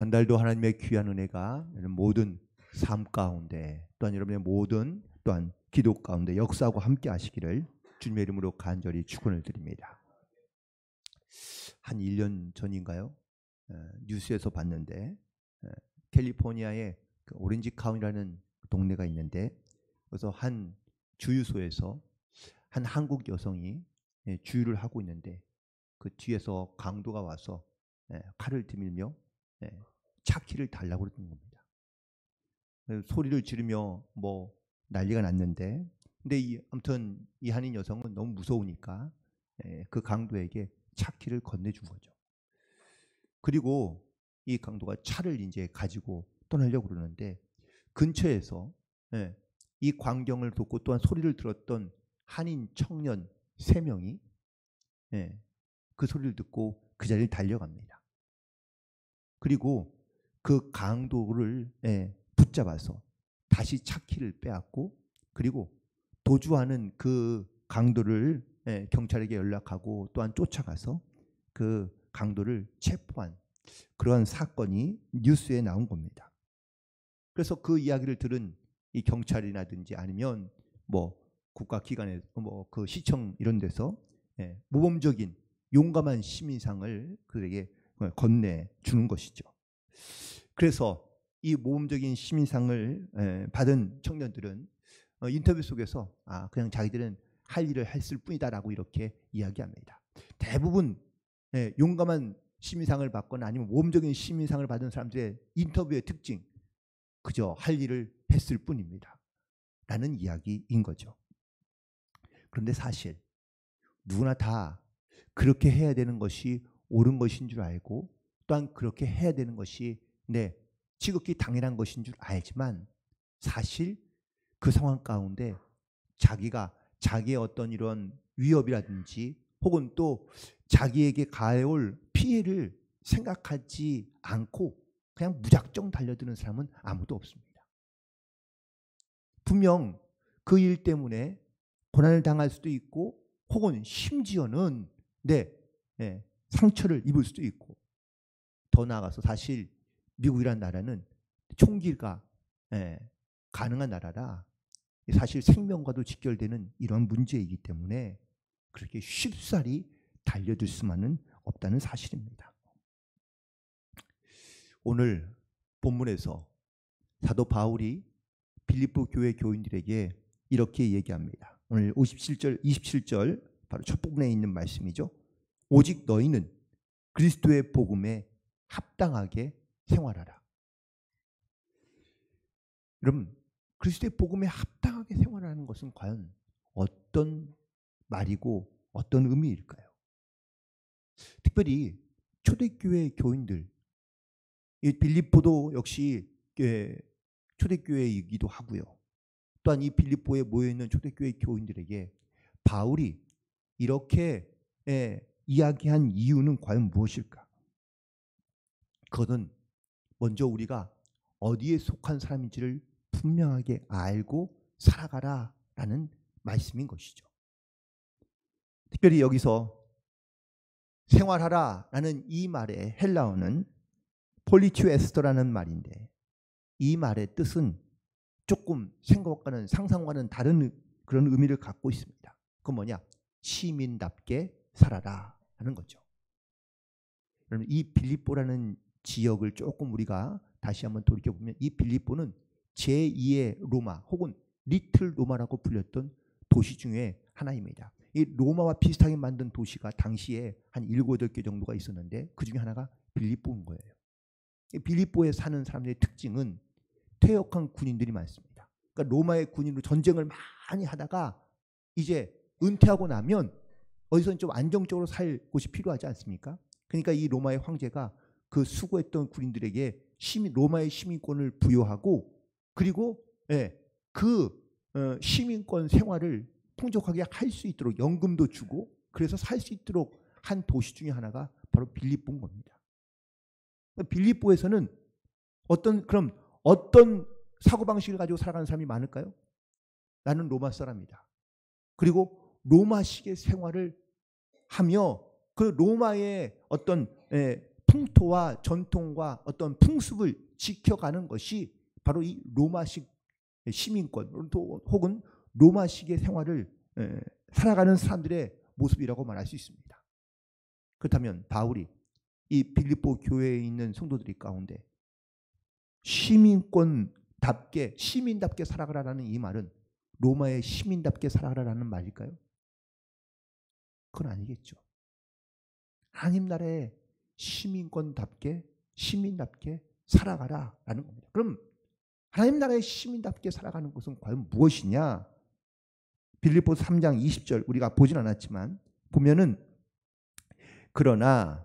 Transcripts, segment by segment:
전달도 하나님의 귀한 은혜가 모든 삶 가운데 또한 여러분의 모든 또한 기도 가운데 역사하고 함께 하시기를 주님의 이름으로 간절히 축원을 드립니다. 한 1년 전인가요? 뉴스에서 봤는데 캘리포니아의 그 오렌지 카운티라는 동네가 있는데 그래서 한 주유소에서 한 한국 여성이 주유를 하고 있는데 그 뒤에서 강도가 와서 칼을 들밀며 차 키를 달라고 그러는 겁니다. 소리를 지르며 뭐 난리가 났는데 근데 아무튼 이 한인 여성은 너무 무서우니까 그 강도에게 차 키를 건네준 거죠. 그리고 이 강도가 차를 이제 가지고 떠나려고 그러는데 근처에서 이 광경을 돕고 또한 소리를 들었던 한인 청년 3명이 그 소리를 듣고 그 자리를 달려갑니다. 그리고 그 강도를 붙잡아서 다시 차 키를 빼앗고 그리고 도주하는 그 강도를 경찰에게 연락하고 또한 쫓아가서 그 강도를 체포한 그러한 사건이 뉴스에 나온 겁니다. 그래서 그 이야기를 들은 이 경찰이라든지 아니면 뭐 국가기관에 뭐 그 시청 이런 데서 모범적인 용감한 시민상을 그에게 건네주는 것이죠. 그래서 이 모범적인 시민상을 받은 청년들은 인터뷰 속에서 그냥 자기들은 할 일을 했을 뿐이다라고 이렇게 이야기합니다. 대부분 용감한 시민상을 받거나 아니면 모범적인 시민상을 받은 사람들의 인터뷰의 특징 그저 할 일을 했을 뿐입니다. 라는 이야기인 거죠. 그런데 사실 누구나 다 그렇게 해야 되는 것이 옳은 것인 줄 알고 또한 그렇게 해야 되는 것이 지극히 당연한 것인 줄 알지만 사실 그 상황 가운데 자기의 어떤 이런 위협이라든지 혹은 또 자기에게 가해올 피해를 생각하지 않고 그냥 무작정 달려드는 사람은 아무도 없습니다. 분명 그 일 때문에 고난을 당할 수도 있고 혹은 심지어는 상처를 입을 수도 있고 더 나아가서 사실 미국이라는 나라는 총기가 가능한 나라라 사실 생명과도 직결되는 이런 문제이기 때문에 그렇게 쉽사리 달려들 수만은 없다는 사실입니다. 오늘 본문에서 사도 바울이 빌립보 교회 교인들에게 이렇게 얘기합니다. 오늘 27절 바로 첫 부분에 있는 말씀이죠. 오직 너희는 그리스도의 복음에 합당하게 생활하라. 여러분, 그리스도의 복음에 합당하게 생활하는 것은 과연 어떤 말이고 어떤 의미일까요? 특별히 초대교회 교인들, 이 빌립보도 역시 초대교회이기도 하고요. 또한 이 빌립보에 모여있는 초대교회 교인들에게 바울이 이렇게 이야기한 이유는 과연 무엇일까? 그것은 먼저 우리가 어디에 속한 사람인지를 분명하게 알고 살아가라라는 말씀인 것이죠. 특별히 여기서 생활하라라는 이 말의 헬라어는 폴리튜에스토라는 말인데 이 말의 뜻은 조금 생각과는 상상과는 다른 그런 의미를 갖고 있습니다. 그건 뭐냐? 시민답게 살아라 하는 거죠. 그러면 이 빌립보라는 지역을 조금 우리가 다시 한번 돌이켜보면 이 빌립보는 제2의 로마 혹은 리틀 로마라고 불렸던 도시 중에 하나입니다. 이 로마와 비슷하게 만든 도시가 당시에 한 7, 8개 정도가 있었는데 그 중에 하나가 빌립보인 거예요. 이 빌립보에 사는 사람들의 특징은 퇴역한 군인들이 많습니다. 그러니까 로마의 군인으로 전쟁을 많이 하다가 이제 은퇴하고 나면 어디서 좀 안정적으로 살 곳이 필요하지 않습니까? 그러니까 이 로마의 황제가 그 수고했던 군인들에게 로마의 시민권을 부여하고 그리고 그 시민권 생활을 풍족하게 할 수 있도록 연금도 주고 그래서 살 수 있도록 한 도시 중에 하나가 바로 빌립보인 겁니다. 빌립보에서는 어떤 사고방식을 가지고 살아가는 사람이 많을까요? 나는 로마 사람이다. 그리고 로마식의 생활을 하며 그 로마의 어떤 풍토와 전통과 어떤 풍습을 지켜가는 것이 바로 이 로마식 시민권 혹은 로마식의 생활을 살아가는 사람들의 모습이라고 말할 수 있습니다. 그렇다면 바울이 이 빌립보 교회에 있는 성도들 가운데 시민답게 살아가라는 이 말은 로마의 시민답게 살아가라는 말일까요? 그건 아니겠죠. 하나님 나라의 시민답게 살아가라라는 겁니다. 그럼 하나님 나라의 시민답게 살아가는 것은 과연 무엇이냐? 빌립보서 3장 20절 우리가 보진 않았지만 보면은 그러나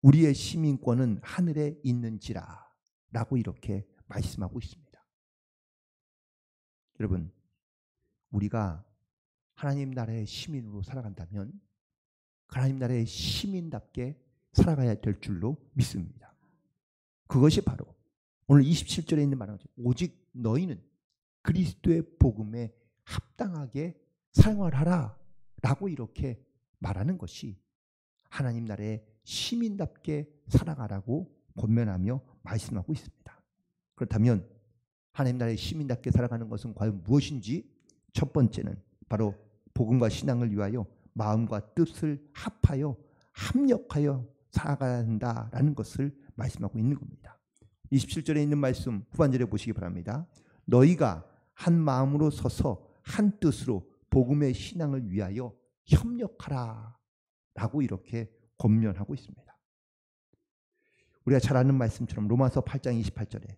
우리의 시민권은 하늘에 있는지라 라고 이렇게 말씀하고 있습니다. 여러분, 우리가 하나님 나라의 시민으로 살아간다면 하나님 나라의 시민답게 살아가야 될 줄로 믿습니다. 그것이 바로 오늘 27절에 있는 말이죠. 오직 너희는 그리스도의 복음에 합당하게 생활하라 라고 이렇게 말하는 것이 하나님 나라의 시민답게 살아가라고 권면하며 말씀하고 있습니다. 그렇다면 하나님 나라의 시민답게 살아가는 것은 과연 무엇인지 첫 번째는 바로 복음과 신앙을 위하여 마음과 뜻을 합하여 합력하여 살아가야 한다라는 것을 말씀하고 있는 겁니다. 27절에 있는 말씀 후반절에 보시기 바랍니다. 너희가 한 마음으로 서서 한 뜻으로 복음의 신앙을 위하여 협력하라 라고 이렇게 권면하고 있습니다. 우리가 잘 아는 말씀처럼 로마서 8장 28절에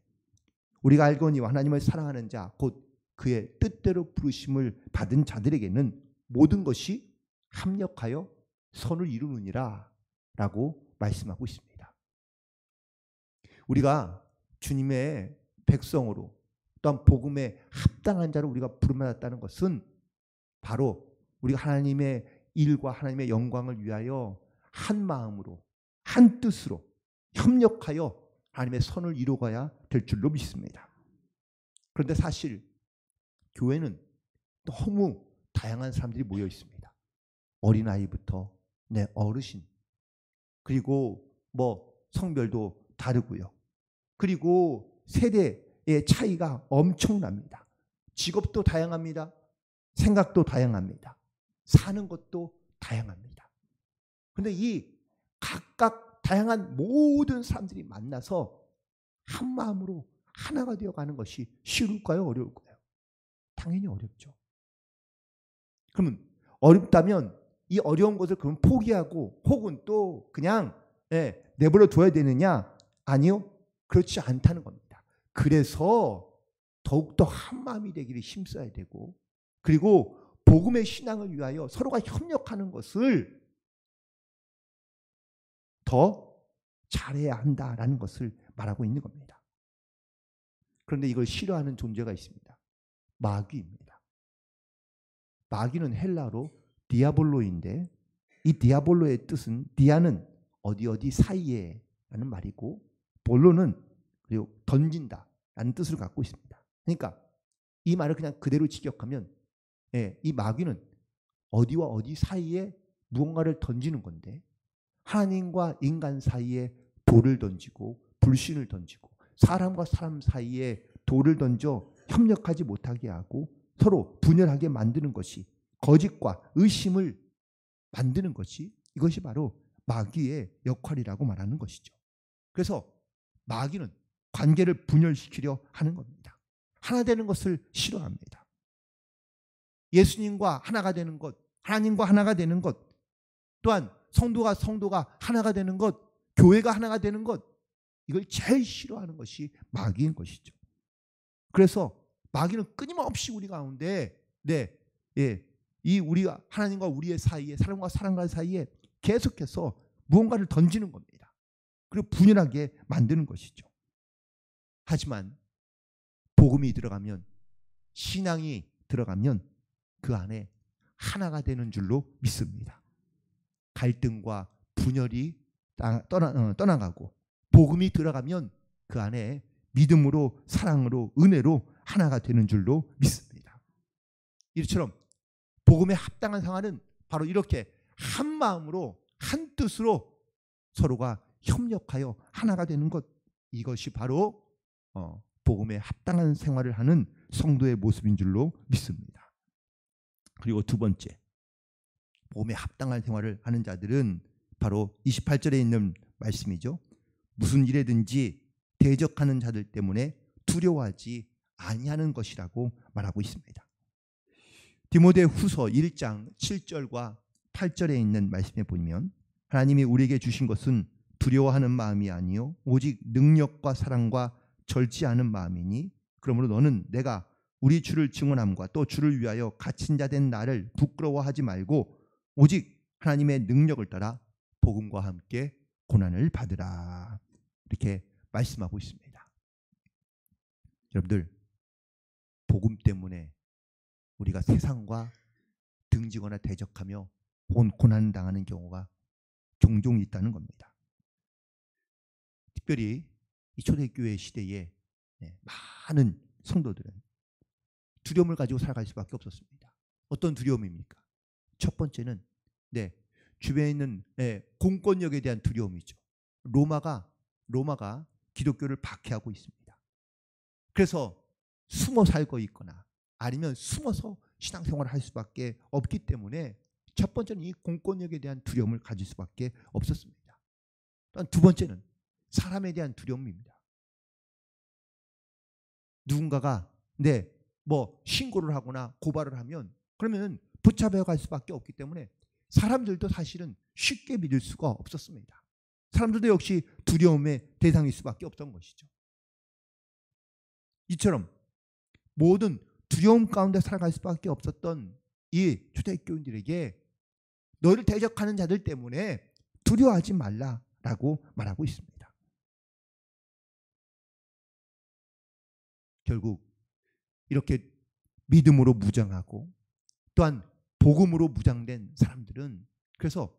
우리가 알거니와 하나님을 사랑하는 자 곧 그의 뜻대로 부르심을 받은 자들에게는 모든 것이 합력하여 선을 이루느니라 라고 말씀하고 있습니다. 우리가 주님의 백성으로 또한 복음에 합당한 자로 우리가 부름받았다는 것은 바로 우리가 하나님의 일과 하나님의 영광을 위하여 한 마음으로 한 뜻으로 협력하여 하나님의 선을 이루어가야 될 줄로 믿습니다. 그런데 사실 교회는 너무 다양한 사람들이 모여 있습니다. 어린아이부터 어르신 그리고 성별도 다르고요. 그리고 세대의 차이가 엄청납니다. 직업도 다양합니다. 생각도 다양합니다. 사는 것도 다양합니다. 그런데 이 각각 다양한 모든 사람들이 만나서 한 마음으로 하나가 되어가는 것이 쉬울까요? 어려울까요? 당연히 어렵죠. 그러면 어렵다면 이 어려운 것을 그럼 포기하고 혹은 또 그냥 내버려 둬야 되느냐? 아니요. 그렇지 않다는 겁니다. 그래서 더욱더 한 마음이 되기를 힘써야 되고 그리고 복음의 신앙을 위하여 서로가 협력하는 것을 더 잘해야 한다라는 것을 말하고 있는 겁니다. 그런데 이걸 싫어하는 존재가 있습니다. 마귀입니다. 마귀는 헬라어로 디아볼로인데 이 디아볼로의 뜻은 디아는 어디 사이에 라는 말이고 볼로는 그리고 던진다 라는 뜻을 갖고 있습니다. 그러니까 이 말을 그냥 그대로 직역하면 이 마귀는 어디와 어디 사이에 무언가를 던지는 건데 하나님과 인간 사이에 돌을 던지고 불신을 던지고 사람과 사람 사이에 돌을 던져 협력하지 못하게 하고 서로 분열하게 만드는 것이 거짓과 의심을 만드는 것이 이것이 바로 마귀의 역할이라고 말하는 것이죠. 그래서 마귀는 관계를 분열시키려 하는 겁니다. 하나 되는 것을 싫어합니다. 예수님과 하나가 되는 것, 하나님과 하나가 되는 것, 또한 성도가 하나가 되는 것, 교회가 하나가 되는 것, 이걸 제일 싫어하는 것이 마귀인 것이죠. 그래서 마귀는 끊임없이 우리 가운데 이 우리가 하나님과 우리의 사이에 사람과 사람과 사이에 계속해서 무언가를 던지는 겁니다. 그리고 분열하게 만드는 것이죠. 하지만 복음이 들어가면 신앙이 들어가면 그 안에 하나가 되는 줄로 믿습니다. 갈등과 분열이 떠나가고 복음이 들어가면 그 안에 믿음으로 사랑으로 은혜로 하나가 되는 줄로 믿습니다. 이처럼 복음에 합당한 생활은 바로 이렇게 한 마음으로 한 뜻으로 서로가 협력하여 하나가 되는 것, 이것이 바로 복음에 합당한 생활을 하는 성도의 모습인 줄로 믿습니다. 그리고 두 번째, 복음에 합당한 생활을 하는 자들은 바로 28절에 있는 말씀이죠. 무슨 일에든지 대적하는 자들 때문에 두려워하지 아니하는 것이라고 말하고 있습니다. 디모데후서 1장 7절과 8절에 있는 말씀에 보면 하나님이 우리에게 주신 것은 두려워하는 마음이 아니요 오직 능력과 사랑과 절지 않은 마음이니 그러므로 너는 내가 우리 주를 증언함과 또 주를 위하여 갇힌 자 된 나를 부끄러워하지 말고 오직 하나님의 능력을 따라 복음과 함께 고난을 받으라. 이렇게 말씀하고 있습니다. 여러분들, 복음 때문에 우리가 세상과 등지거나 대적하며 고난 당하는 경우가 종종 있다는 겁니다. 특별히 이 초대교회 시대에 많은 성도들은 두려움을 가지고 살아갈 수밖에 없었습니다. 어떤 두려움입니까? 첫 번째는 주변에 있는 공권력에 대한 두려움이죠. 로마가 기독교를 박해하고 있습니다. 그래서 숨어 살고 있거나 아니면 숨어서 신앙생활을 할 수밖에 없기 때문에 첫 번째는 이 공권력에 대한 두려움을 가질 수밖에 없었습니다. 또한 두 번째는 사람에 대한 두려움입니다. 누군가가 신고를 하거나 고발을 하면 그러면 붙잡혀 갈 수밖에 없기 때문에 사람들도 사실은 쉽게 믿을 수가 없었습니다. 사람들도 역시 두려움의 대상일 수밖에 없던 것이죠. 이처럼 모든 두려움 가운데 살아갈 수밖에 없었던 이 초대교인들에게 너를 대적하는 자들 때문에 두려워하지 말라라고 말하고 있습니다. 결국 이렇게 믿음으로 무장하고 또한 복음으로 무장된 사람들은 그래서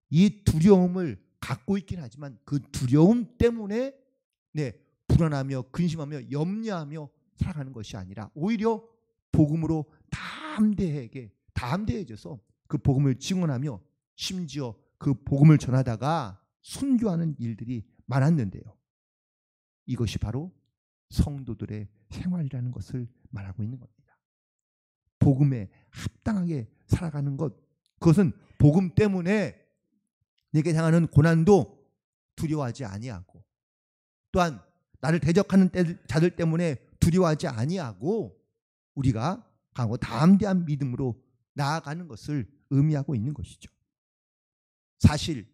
이 두려움을 갖고 있긴 하지만 그 두려움 때문에 불안하며 근심하며 염려하며 살아가는 것이 아니라 오히려 복음으로 담대해져서 그 복음을 증언하며 심지어 그 복음을 전하다가 순교하는 일들이 많았는데요. 이것이 바로 성도들의 생활이라는 것을 말하고 있는 겁니다. 복음에 합당하게 살아가는 것, 그것은 복음 때문에 내게 당하는 고난도 두려워하지 아니하고 또한 나를 대적하는 자들 때문에 두려워하지 아니하고 우리가 강하고 담대한 믿음으로 나아가는 것을 의미하고 있는 것이죠. 사실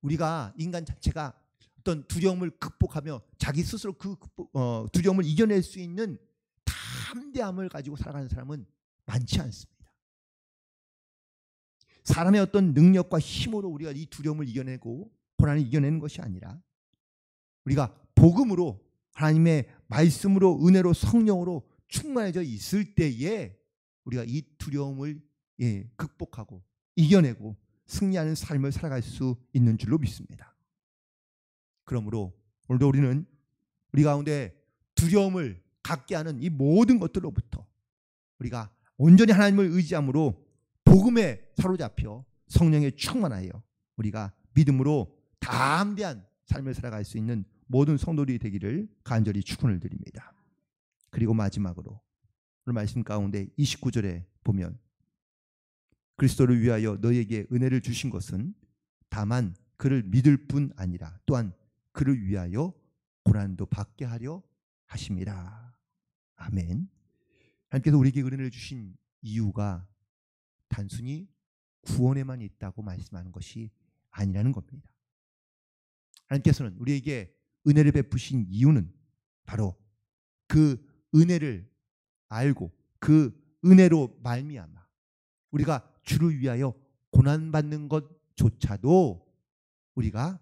우리가 인간 자체가 어떤 두려움을 극복하며 자기 스스로 그 두려움을 이겨낼 수 있는 담대함을 가지고 살아가는 사람은 많지 않습니다. 사람의 어떤 능력과 힘으로 우리가 이 두려움을 이겨내고 고난을 이겨내는 것이 아니라 우리가 복음으로 하나님의 말씀으로 은혜로 성령으로 충만해져 있을 때에 우리가 이 두려움을 극복하고 이겨내고 승리하는 삶을 살아갈 수 있는 줄로 믿습니다. 그러므로 오늘도 우리는 우리 가운데 두려움을 갖게 하는 이 모든 것들로부터 우리가 온전히 하나님을 의지함으로 복음에 사로잡혀 성령에 충만하여 우리가 믿음으로 담대한 삶을 살아갈 수 있는 모든 성도들이 되기를 간절히 축원을 드립니다. 그리고 마지막으로 오늘 말씀 가운데 29절에 보면 그리스도를 위하여 너희에게 은혜를 주신 것은 다만 그를 믿을 뿐 아니라 또한 그를 위하여 고난도 받게 하려 하심이라. 아멘. 하나님께서 우리에게 은혜를 주신 이유가 단순히 구원에만 있다고 말씀하는 것이 아니라는 겁니다. 하나님께서는 우리에게 은혜를 베푸신 이유는 바로 그 은혜를 알고 그 은혜로 말미암아 우리가 주를 위하여 고난받는 것조차도 우리가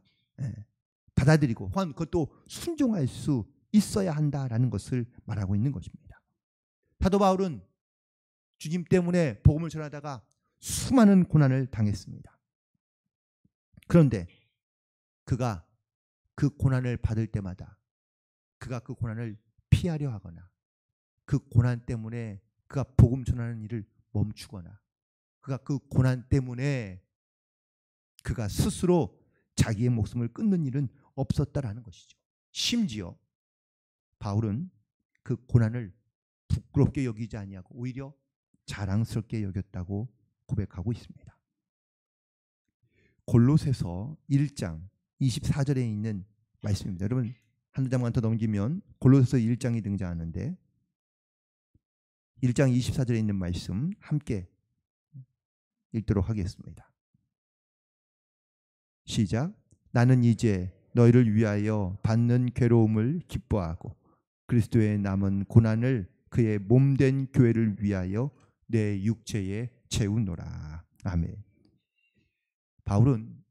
받아들이고 그것도 순종할 수 있어야 한다라는 것을 말하고 있는 것입니다. 사도 바울은 주님 때문에 복음을 전하다가 수많은 고난을 당했습니다. 그런데 그가 그 고난을 받을 때마다 그가 그 고난을 피하려 하거나 그 고난 때문에 그가 복음 전하는 일을 멈추거나 그가 그 고난 때문에 그가 스스로 자기의 목숨을 끊는 일은 없었다라는 것이죠. 심지어 바울은 그 고난을 부끄럽게 여기지 아니하고 오히려 자랑스럽게 여겼다고 고백하고 있습니다. 골로새서 1장 24절에 있는 말씀입니다. 여러분 한두 장만 더 넘기면 골로새서 1장이 등장하는데 1장 24절에 있는 말씀 함께 읽도록 하겠습니다. 시작. 나는 이제 너희를 위하여 받는 괴로움을 기뻐하고 그리스도의 남은 고난을 그의 몸된 교회를 위하여 내 육체에 채우노라. 아멘. 바울은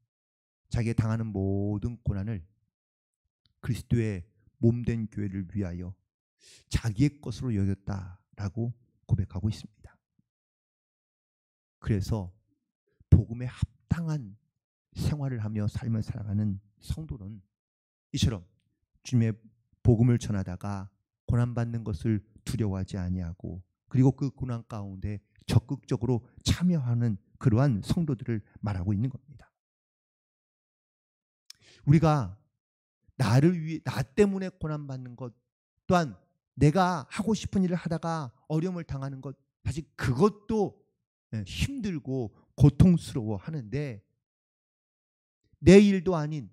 자기가 당하는 모든 고난을 그리스도의 몸된 교회를 위하여 자기의 것으로 여겼다라고 고백하고 있습니다. 그래서 복음에 합당한 생활을 하며 삶을 살아가는 성도는 이처럼 주님의 복음을 전하다가 고난받는 것을 두려워하지 아니하고 그리고 그 고난 가운데 적극적으로 참여하는 그러한 성도들을 말하고 있는 겁니다. 우리가 나를 위해 나 때문에 고난받는 것 또한 내가 하고 싶은 일을 하다가 어려움을 당하는 것 사실 그것도 힘들고 고통스러워 하는데 내 일도 아닌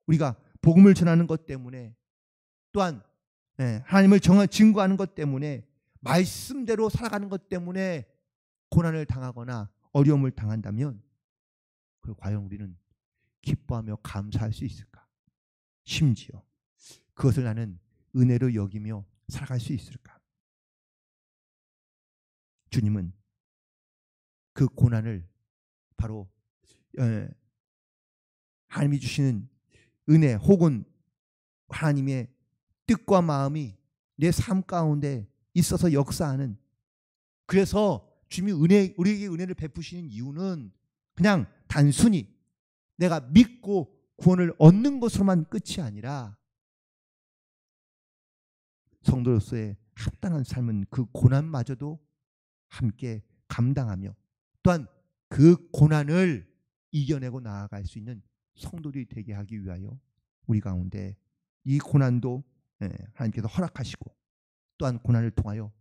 우리가 복음을 전하는 것 때문에 또한 하나님을 증거하는 것 때문에 말씀대로 살아가는 것 때문에 고난을 당하거나 어려움을 당한다면 그걸 과연 우리는 기뻐하며 감사할 수 있을까? 심지어 그것을 나는 은혜로 여기며 살아갈 수 있을까? 주님은 그 고난을 바로 하나님이 주시는 은혜 혹은 하나님의 뜻과 마음이 내 삶 가운데 있어서 역사하는 그래서 주님이 우리에게 은혜를 베푸시는 이유는 그냥 단순히 내가 믿고 구원을 얻는 것으로만 끝이 아니라 성도로서의 합당한 삶은 그 고난마저도 함께 감당하며 또한 그 고난을 이겨내고 나아갈 수 있는 성도들이 되게 하기 위하여 우리 가운데 이 고난도 하나님께서 허락하시고 또한 고난을 통하여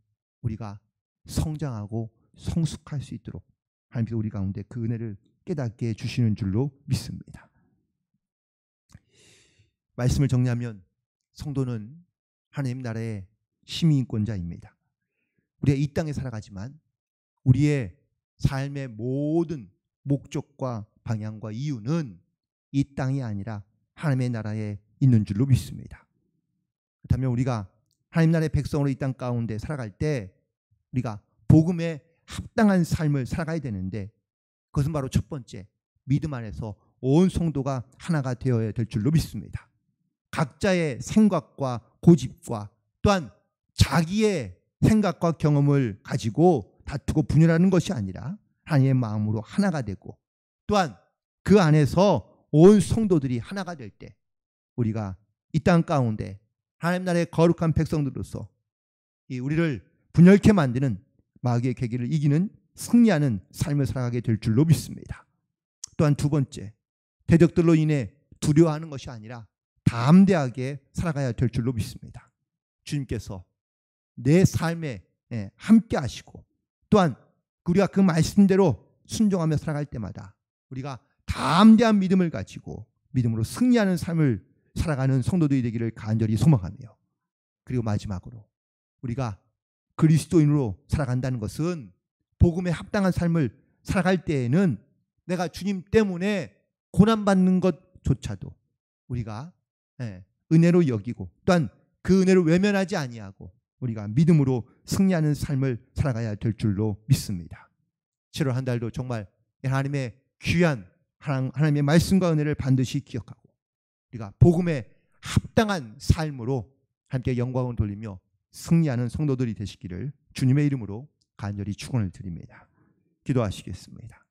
우리가 성장하고 성숙할 수 있도록 하나님께서 우리 가운데 그 은혜를 깨닫게 해주시는 줄로 믿습니다. 말씀을 정리하면 성도는 하나님 나라의 시민권자입니다. 우리가 이 땅에 살아가지만 우리의 삶의 모든 목적과 방향과 이유는 이 땅이 아니라 하나님의 나라에 있는 줄로 믿습니다. 그렇다면 우리가 하나님 나라의 백성으로 이 땅 가운데 살아갈 때 우리가 복음에 합당한 삶을 살아가야 되는데 그것은 바로 첫 번째 믿음 안에서 온 성도가 하나가 되어야 될 줄로 믿습니다. 각자의 생각과 고집과 또한 자기의 생각과 경험을 가지고 다투고 분열하는 것이 아니라 하나님의 마음으로 하나가 되고 또한 그 안에서 온 성도들이 하나가 될 때 우리가 이 땅 가운데 하나님 나라의 거룩한 백성들로서 우리를 분열케 만드는 마귀의 계기를 이기는 승리하는 삶을 살아가게 될 줄로 믿습니다. 또한 두 번째 대적들로 인해 두려워하는 것이 아니라 담대하게 살아가야 될 줄로 믿습니다. 주님께서 내 삶에 함께 하시고 또한 우리가 그 말씀대로 순종하며 살아갈 때마다 우리가 담대한 믿음을 가지고 믿음으로 승리하는 삶을 살아가는 성도들이 되기를 간절히 소망하며 그리고 마지막으로 우리가 그리스도인으로 살아간다는 것은 복음에 합당한 삶을 살아갈 때에는 내가 주님 때문에 고난받는 것조차도 우리가 은혜로 여기고 또한 그 은혜를 외면하지 아니하고 우리가 믿음으로 승리하는 삶을 살아가야 될 줄로 믿습니다. 7월 한 달도 정말 하나님의 귀한 하나님의 말씀과 은혜를 반드시 기억하고 우리가 복음에 합당한 삶으로 함께 영광을 돌리며 승리하는 성도들이 되시기를 주님의 이름으로 간절히 축원을 드립니다. 기도하시겠습니다.